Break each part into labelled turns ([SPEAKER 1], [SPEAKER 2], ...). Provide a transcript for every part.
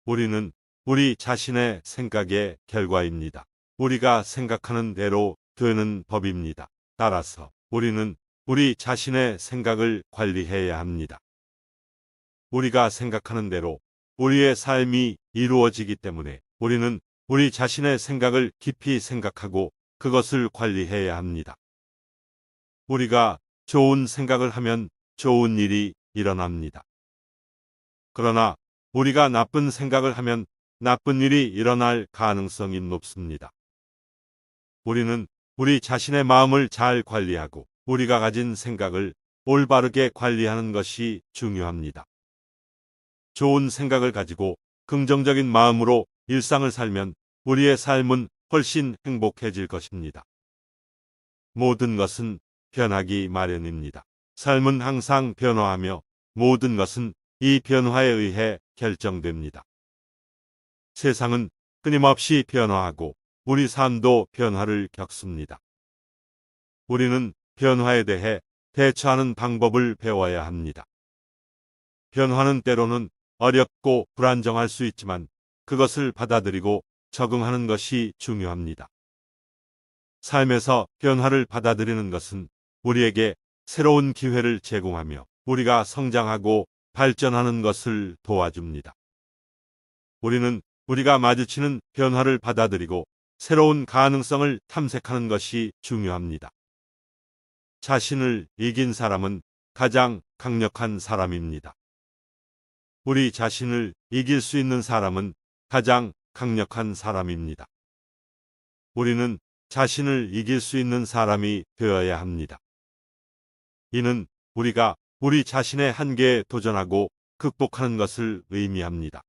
[SPEAKER 1] 우리는 우리 자신의 생각의 결과입니다. 우리가 생각하는 대로 되는 법입니다. 따라서 우리는 우리 자신의 생각을 관리해야 합니다. 우리가 생각하는 대로 우리의 삶이 이루어지기 때문에 우리는 우리 자신의 생각을 깊이 생각하고 그것을 관리해야 합니다. 우리가 좋은 생각을 하면 좋은 일이 일어납니다. 그러나 우리가 나쁜 생각을 하면 나쁜 일이 일어날 가능성이 높습니다. 우리는 우리 자신의 마음을 잘 관리하고 우리가 가진 생각을 올바르게 관리하는 것이 중요합니다. 좋은 생각을 가지고 긍정적인 마음으로 일상을 살면 우리의 삶은 훨씬 행복해질 것입니다. 모든 것은 변하기 마련입니다. 삶은 항상 변화하며 모든 것은 이 변화에 의해 결정됩니다. 세상은 끊임없이 변화하고 우리 삶도 변화를 겪습니다. 우리는 변화에 대해 대처하는 방법을 배워야 합니다. 변화는 때로는 어렵고 불안정할 수 있지만 그것을 받아들이고 적응하는 것이 중요합니다. 삶에서 변화를 받아들이는 것은 우리에게 새로운 기회를 제공하며 우리가 성장하고 발전하는 것을 도와줍니다. 우리는 우리가 마주치는 변화를 받아들이고 새로운 가능성을 탐색하는 것이 중요합니다. 자신을 이긴 사람은 가장 강력한 사람입니다. 우리 자신을 이길 수 있는 사람은 가장 강력한 사람입니다. 우리는 자신을 이길 수 있는 사람이 되어야 합니다. 이는 우리가 우리 자신의 한계에 도전하고 극복하는 것을 의미합니다.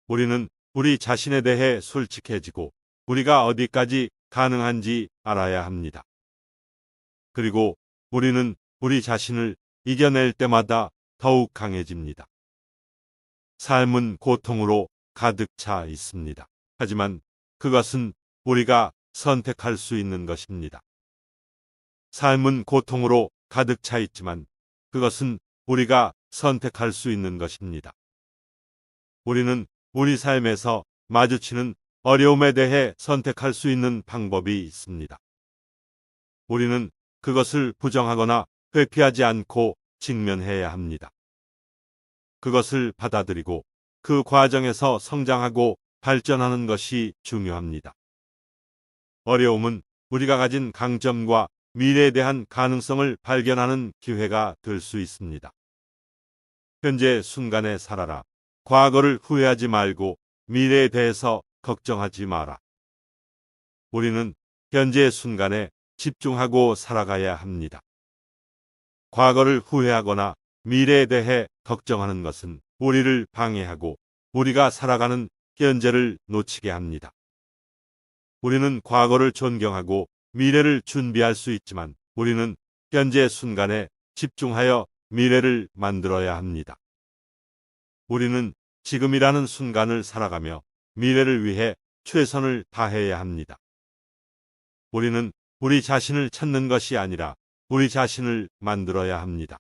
[SPEAKER 1] 우리는 우리 자신에 대해 솔직해지고 우리가 어디까지 가능한지 알아야 합니다. 그리고 우리는 우리 자신을 이겨낼 때마다 더욱 강해집니다. 삶은 고통으로 가득 차 있습니다. 하지만 그것은 우리가 선택할 수 있는 것입니다. 삶은 고통으로 가득 차 있지만 그것은 우리가 선택할 수 있는 것입니다. 우리는 우리 삶에서 마주치는 어려움에 대해 선택할 수 있는 방법이 있습니다. 우리는 그것을 부정하거나 회피하지 않고 직면해야 합니다. 그것을 받아들이고 그 과정에서 성장하고 발전하는 것이 중요합니다. 어려움은 우리가 가진 강점과 미래에 대한 가능성을 발견하는 기회가 될 수 있습니다. 현재 순간에 살아라. 과거를 후회하지 말고 미래에 대해서 걱정하지 마라. 우리는 현재 순간에 집중하고 살아가야 합니다. 과거를 후회하거나 미래에 대해 걱정하는 것은 우리를 방해하고 우리가 살아가는 현재를 놓치게 합니다. 우리는 과거를 존경하고 미래를 준비할 수 있지만 우리는 현재 순간에 집중하여 미래를 만들어야 합니다. 우리는 지금이라는 순간을 살아가며 미래를 위해 최선을 다해야 합니다. 우리는 우리 자신을 찾는 것이 아니라 우리 자신을 만들어야 합니다.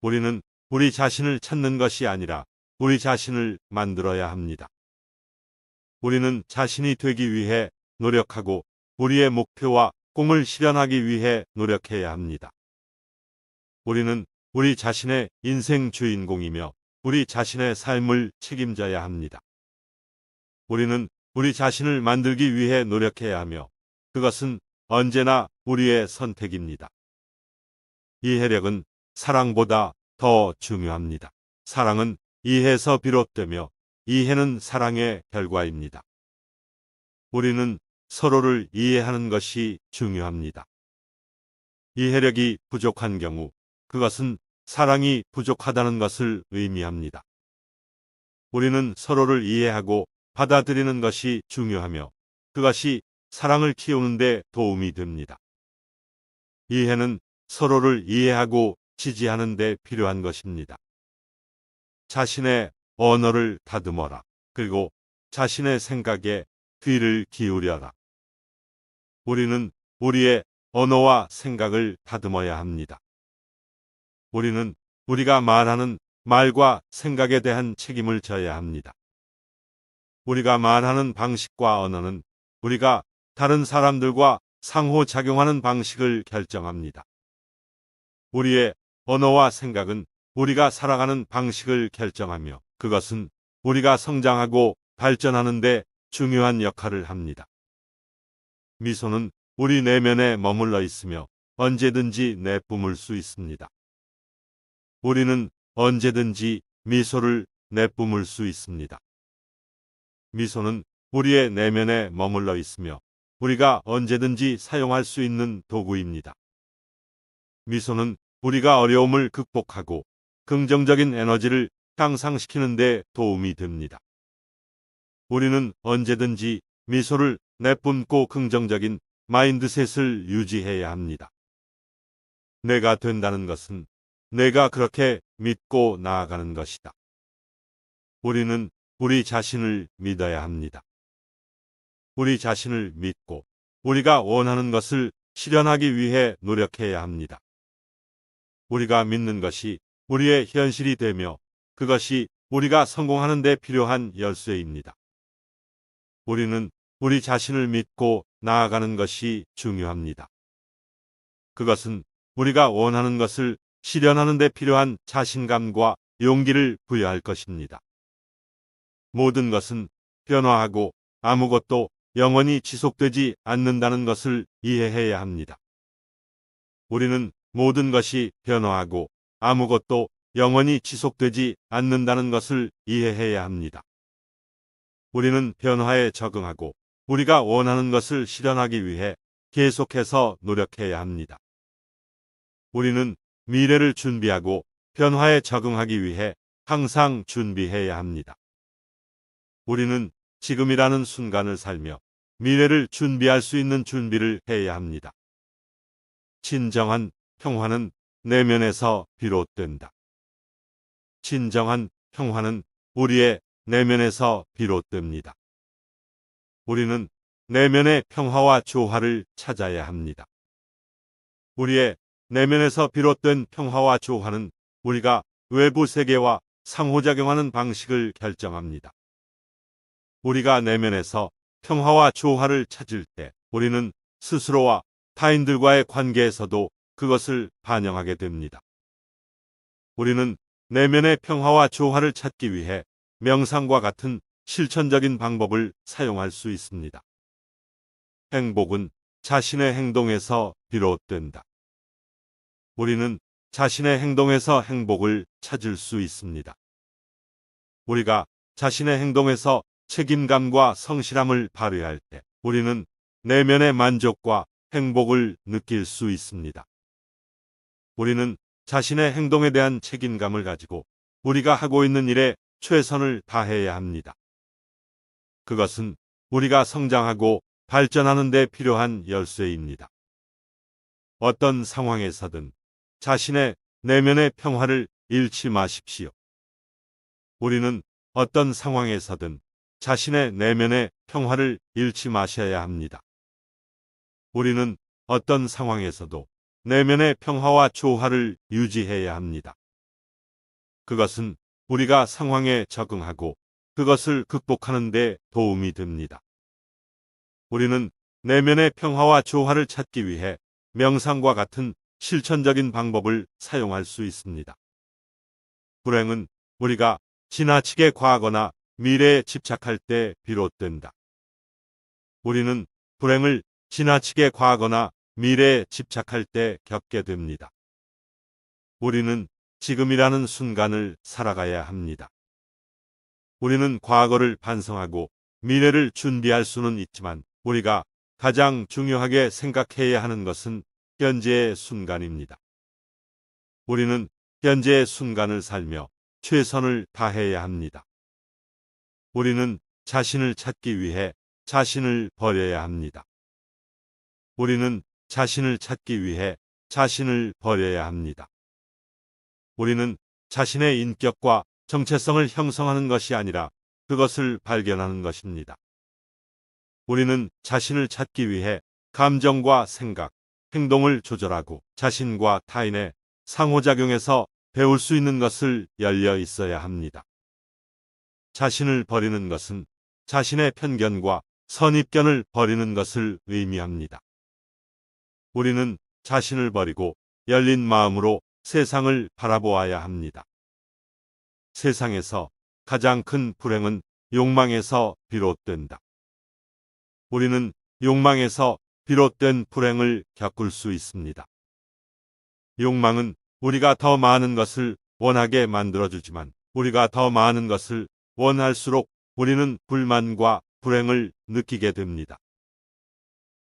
[SPEAKER 1] 우리는 우리 자신을 찾는 것이 아니라 우리 자신을 만들어야 합니다. 우리는 자신이 되기 위해 노력하고 우리의 목표와 꿈을 실현하기 위해 노력해야 합니다. 우리는 우리 자신의 인생 주인공이며 우리 자신의 삶을 책임져야 합니다. 우리는 우리 자신을 만들기 위해 노력해야 하며 그것은 언제나 우리의 선택입니다. 이해력은 사랑보다 더 중요합니다. 사랑은 이해에서 비롯되며 이해는 사랑의 결과입니다. 우리는 서로를 이해하는 것이 중요합니다. 이해력이 부족한 경우 그것은 사랑이 부족하다는 것을 의미합니다. 우리는 서로를 이해하고 받아들이는 것이 중요하며 그것이 사랑을 키우는 데 도움이 됩니다. 이해는 서로를 이해하고 지지하는 데 필요한 것입니다. 자신의 언어를 다듬어라. 그리고 자신의 생각에 귀를 기울여라. 우리는 우리의 언어와 생각을 다듬어야 합니다. 우리는 우리가 말하는 말과 생각에 대한 책임을 져야 합니다. 우리가 말하는 방식과 언어는 우리가 다른 사람들과 상호작용하는 방식을 결정합니다. 우리의 언어와 생각은 우리가 살아가는 방식을 결정하며 그것은 우리가 성장하고 발전하는 데 중요한 역할을 합니다. 미소는 우리 내면에 머물러 있으며 언제든지 내뿜을 수 있습니다. 우리는 언제든지 미소를 내뿜을 수 있습니다. 미소는 우리의 내면에 머물러 있으며 우리가 언제든지 사용할 수 있는 도구입니다. 미소는 우리가 어려움을 극복하고 긍정적인 에너지를 향상시키는 데 도움이 됩니다. 우리는 언제든지 미소를 내뿜고 긍정적인 마인드셋을 유지해야 합니다. 내가 된다는 것은 내가 그렇게 믿고 나아가는 것이다. 우리는 우리 자신을 믿어야 합니다. 우리 자신을 믿고 우리가 원하는 것을 실현하기 위해 노력해야 합니다. 우리가 믿는 것이 우리의 현실이 되며 그것이 우리가 성공하는 데 필요한 열쇠입니다. 우리는 우리 자신을 믿고 나아가는 것이 중요합니다. 그것은 우리가 원하는 것을 실현하는 데 필요한 자신감과 용기를 부여할 것입니다. 모든 것은 변화하고 아무것도 영원히 지속되지 않는다는 것을 이해해야 합니다. 우리는 모든 것이 변화하고 아무것도 영원히 지속되지 않는다는 것을 이해해야 합니다. 우리는 변화에 적응하고 우리가 원하는 것을 실현하기 위해 계속해서 노력해야 합니다. 우리는 미래를 준비하고 변화에 적응하기 위해 항상 준비해야 합니다. 우리는 지금이라는 순간을 살며 미래를 준비할 수 있는 준비를 해야 합니다. 진정한 평화는 내면에서 비롯된다. 진정한 평화는 우리의 내면에서 비롯됩니다. 우리는 내면의 평화와 조화를 찾아야 합니다. 우리의 내면에서 비롯된 평화와 조화는 우리가 외부 세계와 상호작용하는 방식을 결정합니다. 우리가 내면에서 평화와 조화를 찾을 때 우리는 스스로와 타인들과의 관계에서도 그것을 반영하게 됩니다. 우리는 내면의 평화와 조화를 찾기 위해 명상과 같은 실천적인 방법을 사용할 수 있습니다. 행복은 자신의 행동에서 비롯된다. 우리는 자신의 행동에서 행복을 찾을 수 있습니다. 우리가 자신의 행동에서 책임감과 성실함을 발휘할 때 우리는 내면의 만족과 행복을 느낄 수 있습니다. 우리는 자신의 행동에 대한 책임감을 가지고 우리가 하고 있는 일에 최선을 다해야 합니다. 그것은 우리가 성장하고 발전하는 데 필요한 열쇠입니다. 어떤 상황에서든 자신의 내면의 평화를 잃지 마십시오. 우리는 어떤 상황에서든 자신의 내면의 평화를 잃지 마셔야 합니다. 우리는 어떤 상황에서도 내면의 평화와 조화를 유지해야 합니다. 그것은 우리가 상황에 적응하고 그것을 극복하는 데 도움이 됩니다. 우리는 내면의 평화와 조화를 찾기 위해 명상과 같은 실천적인 방법을 사용할 수 있습니다. 불행은 우리가 지나치게 과거나 미래에 집착할 때 비롯된다. 우리는 불행을 지나치게 과거나 미래에 집착할 때 겪게 됩니다. 우리는 지금이라는 순간을 살아가야 합니다. 우리는 과거를 반성하고 미래를 준비할 수는 있지만 우리가 가장 중요하게 생각해야 하는 것은 현재의 순간입니다. 우리는 현재의 순간을 살며 최선을 다해야 합니다. 우리는 자신을 찾기 위해 자신을 버려야 합니다. 우리는 자신을 찾기 위해 자신을 버려야 합니다. 우리는 자신의 인격과 정체성을 형성하는 것이 아니라 그것을 발견하는 것입니다. 우리는 자신을 찾기 위해 감정과 생각, 행동을 조절하고 자신과 타인의 상호작용에서 배울 수 있는 것을 열려 있어야 합니다. 자신을 버리는 것은 자신의 편견과 선입견을 버리는 것을 의미합니다. 우리는 자신을 버리고 열린 마음으로 세상을 바라보아야 합니다. 세상에서 가장 큰 불행은 욕망에서 비롯된다. 우리는 욕망에서 비롯된 불행을 겪을 수 있습니다. 욕망은 우리가 더 많은 것을 원하게 만들어주지만 우리가 더 많은 것을 원할수록 우리는 불만과 불행을 느끼게 됩니다.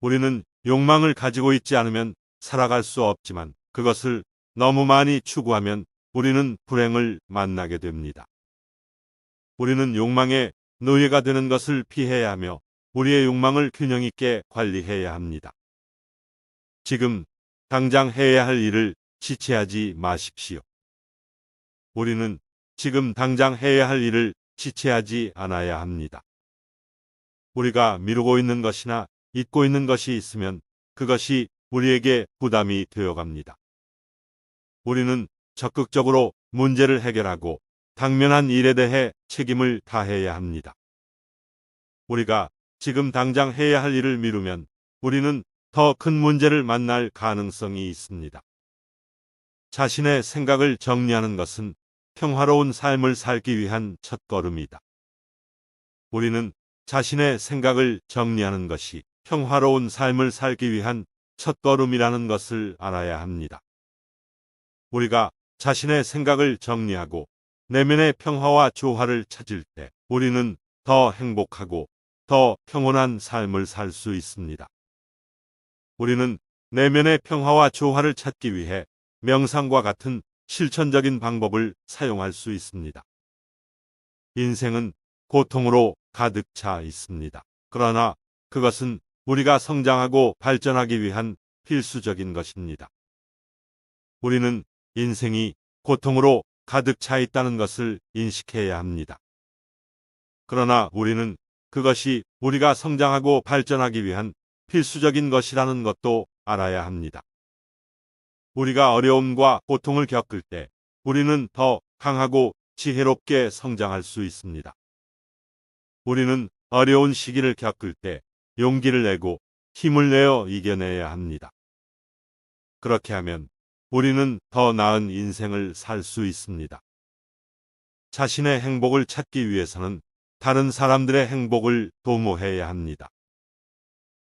[SPEAKER 1] 우리는 욕망을 가지고 있지 않으면 살아갈 수 없지만 그것을 너무 많이 추구하면 우리는 불행을 만나게 됩니다. 우리는 욕망의 노예가 되는 것을 피해야 하며 우리의 욕망을 균형 있게 관리해야 합니다. 지금 당장 해야 할 일을 지체하지 마십시오. 우리는 지금 당장 해야 할 일을 지체하지 않아야 합니다. 우리가 미루고 있는 것이나 잊고 있는 것이 있으면 그것이 우리에게 부담이 되어갑니다. 우리는 적극적으로 문제를 해결하고 당면한 일에 대해 책임을 다해야 합니다. 우리가 지금 당장 해야 할 일을 미루면 우리는 더 큰 문제를 만날 가능성이 있습니다. 자신의 생각을 정리하는 것은 평화로운 삶을 살기 위한 첫걸음이다. 우리는 자신의 생각을 정리하는 것이 평화로운 삶을 살기 위한 첫걸음이라는 것을 알아야 합니다. 우리가 자신의 생각을 정리하고 내면의 평화와 조화를 찾을 때 우리는 더 행복하고 더 평온한 삶을 살 수 있습니다. 우리는 내면의 평화와 조화를 찾기 위해 명상과 같은 실천적인 방법을 사용할 수 있습니다. 인생은 고통으로 가득 차 있습니다. 그러나 그것은 우리가 성장하고 발전하기 위한 필수적인 것입니다. 우리는 인생이 고통으로 가득 차 있다는 것을 인식해야 합니다. 그러나 우리는 그것이 우리가 성장하고 발전하기 위한 필수적인 것이라는 것도 알아야 합니다. 우리가 어려움과 고통을 겪을 때 우리는 더 강하고 지혜롭게 성장할 수 있습니다. 우리는 어려운 시기를 겪을 때 용기를 내고 힘을 내어 이겨내야 합니다. 그렇게 하면 우리는 더 나은 인생을 살 수 있습니다. 자신의 행복을 찾기 위해서는 다른 사람들의 행복을 도모해야 합니다.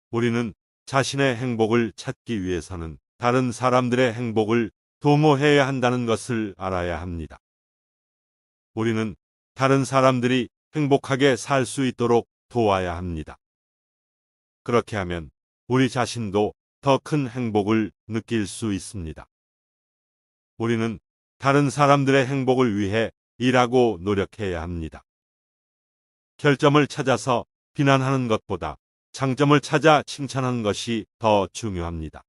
[SPEAKER 1] 우리는 자신의 행복을 찾기 위해서는 다른 사람들의 행복을 도모해야 한다는 것을 알아야 합니다. 우리는 다른 사람들이 행복하게 살 수 있도록 도와야 합니다. 그렇게 하면 우리 자신도 더 큰 행복을 느낄 수 있습니다. 우리는 다른 사람들의 행복을 위해 일하고 노력해야 합니다. 결점을 찾아서 비난하는 것보다 장점을 찾아 칭찬하는 것이 더 중요합니다.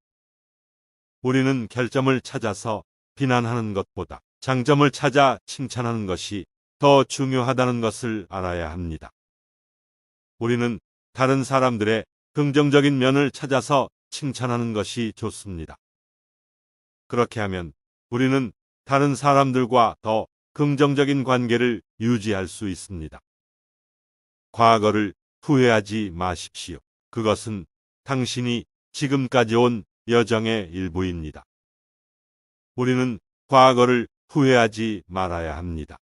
[SPEAKER 1] 우리는 결점을 찾아서 비난하는 것보다 장점을 찾아 칭찬하는 것이 더 중요하다는 것을 알아야 합니다. 우리는 다른 사람들의 긍정적인 면을 찾아서 칭찬하는 것이 좋습니다. 그렇게 하면 우리는 다른 사람들과 더 긍정적인 관계를 유지할 수 있습니다. 과거를 후회하지 마십시오. 그것은 당신이 지금까지 온 여정의 일부입니다. 우리는 과거를 후회하지 말아야 합니다.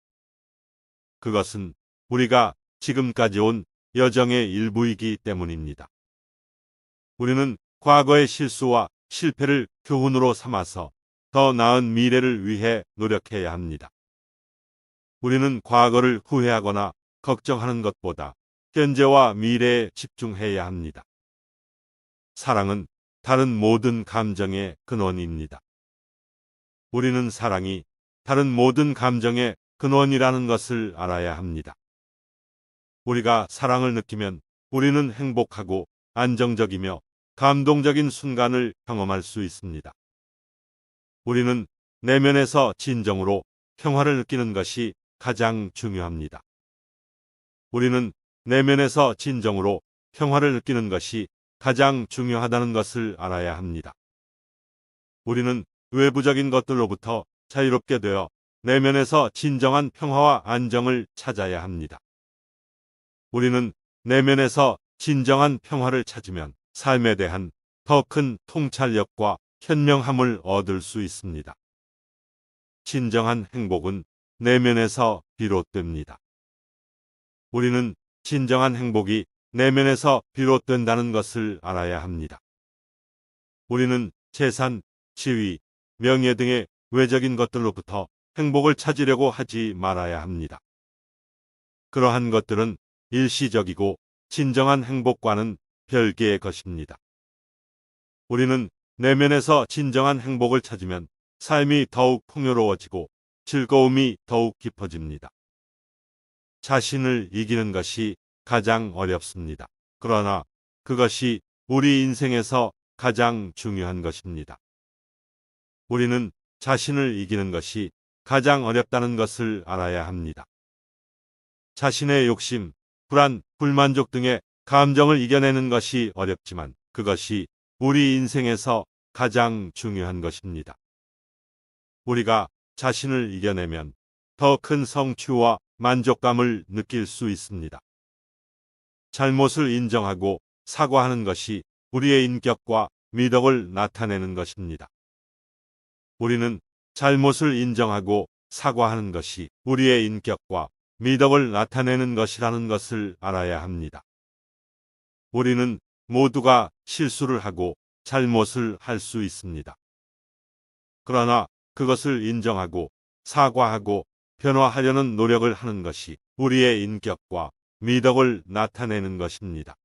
[SPEAKER 1] 그것은 우리가 지금까지 온 여정의 일부이기 때문입니다. 우리는 과거의 실수와 실패를 교훈으로 삼아서 더 나은 미래를 위해 노력해야 합니다. 우리는 과거를 후회하거나 걱정하는 것보다 현재와 미래에 집중해야 합니다. 사랑은 다른 모든 감정의 근원입니다. 우리는 사랑이 다른 모든 감정의 근원이라는 것을 알아야 합니다. 우리가 사랑을 느끼면 우리는 행복하고 안정적이며 감동적인 순간을 경험할 수 있습니다. 우리는 내면에서 진정으로 평화를 느끼는 것이 가장 중요합니다. 우리는 내면에서 진정으로 평화를 느끼는 것이 가장 중요하다는 것을 알아야 합니다. 우리는 외부적인 것들로부터 자유롭게 되어 내면에서 진정한 평화와 안정을 찾아야 합니다. 우리는 내면에서 진정한 평화를 찾으면 삶에 대한 더 큰 통찰력과 현명함을 얻을 수 있습니다. 진정한 행복은 내면에서 비롯됩니다. 우리는 진정한 행복이 내면에서 비롯된다는 것을 알아야 합니다. 우리는 재산, 지위, 명예 등의 외적인 것들로부터 행복을 찾으려고 하지 말아야 합니다. 그러한 것들은 일시적이고 진정한 행복과는 별개의 것입니다. 우리는 내면에서 진정한 행복을 찾으면 삶이 더욱 풍요로워지고 즐거움이 더욱 깊어집니다. 자신을 이기는 것이 가장 어렵습니다. 그러나 그것이 우리 인생에서 가장 중요한 것입니다. 우리는 자신을 이기는 것이 가장 어렵다는 것을 알아야 합니다. 자신의 욕심, 불안, 불만족 등의 감정을 이겨내는 것이 어렵지만 그것이 우리 인생에서 가장 중요한 것입니다. 우리가 자신을 이겨내면 더 큰 성취와 만족감을 느낄 수 있습니다. 잘못을 인정하고 사과하는 것이 우리의 인격과 미덕을 나타내는 것입니다. 우리는 잘못을 인정하고 사과하는 것이 우리의 인격과 미덕을 나타내는 것이라는 것을 알아야 합니다. 우리는 모두가 실수를 하고 잘못을 할 수 있습니다. 그러나 그것을 인정하고 사과하고 변화하려는 노력을 하는 것이 우리의 인격과 미덕을 나타내는 것입니다.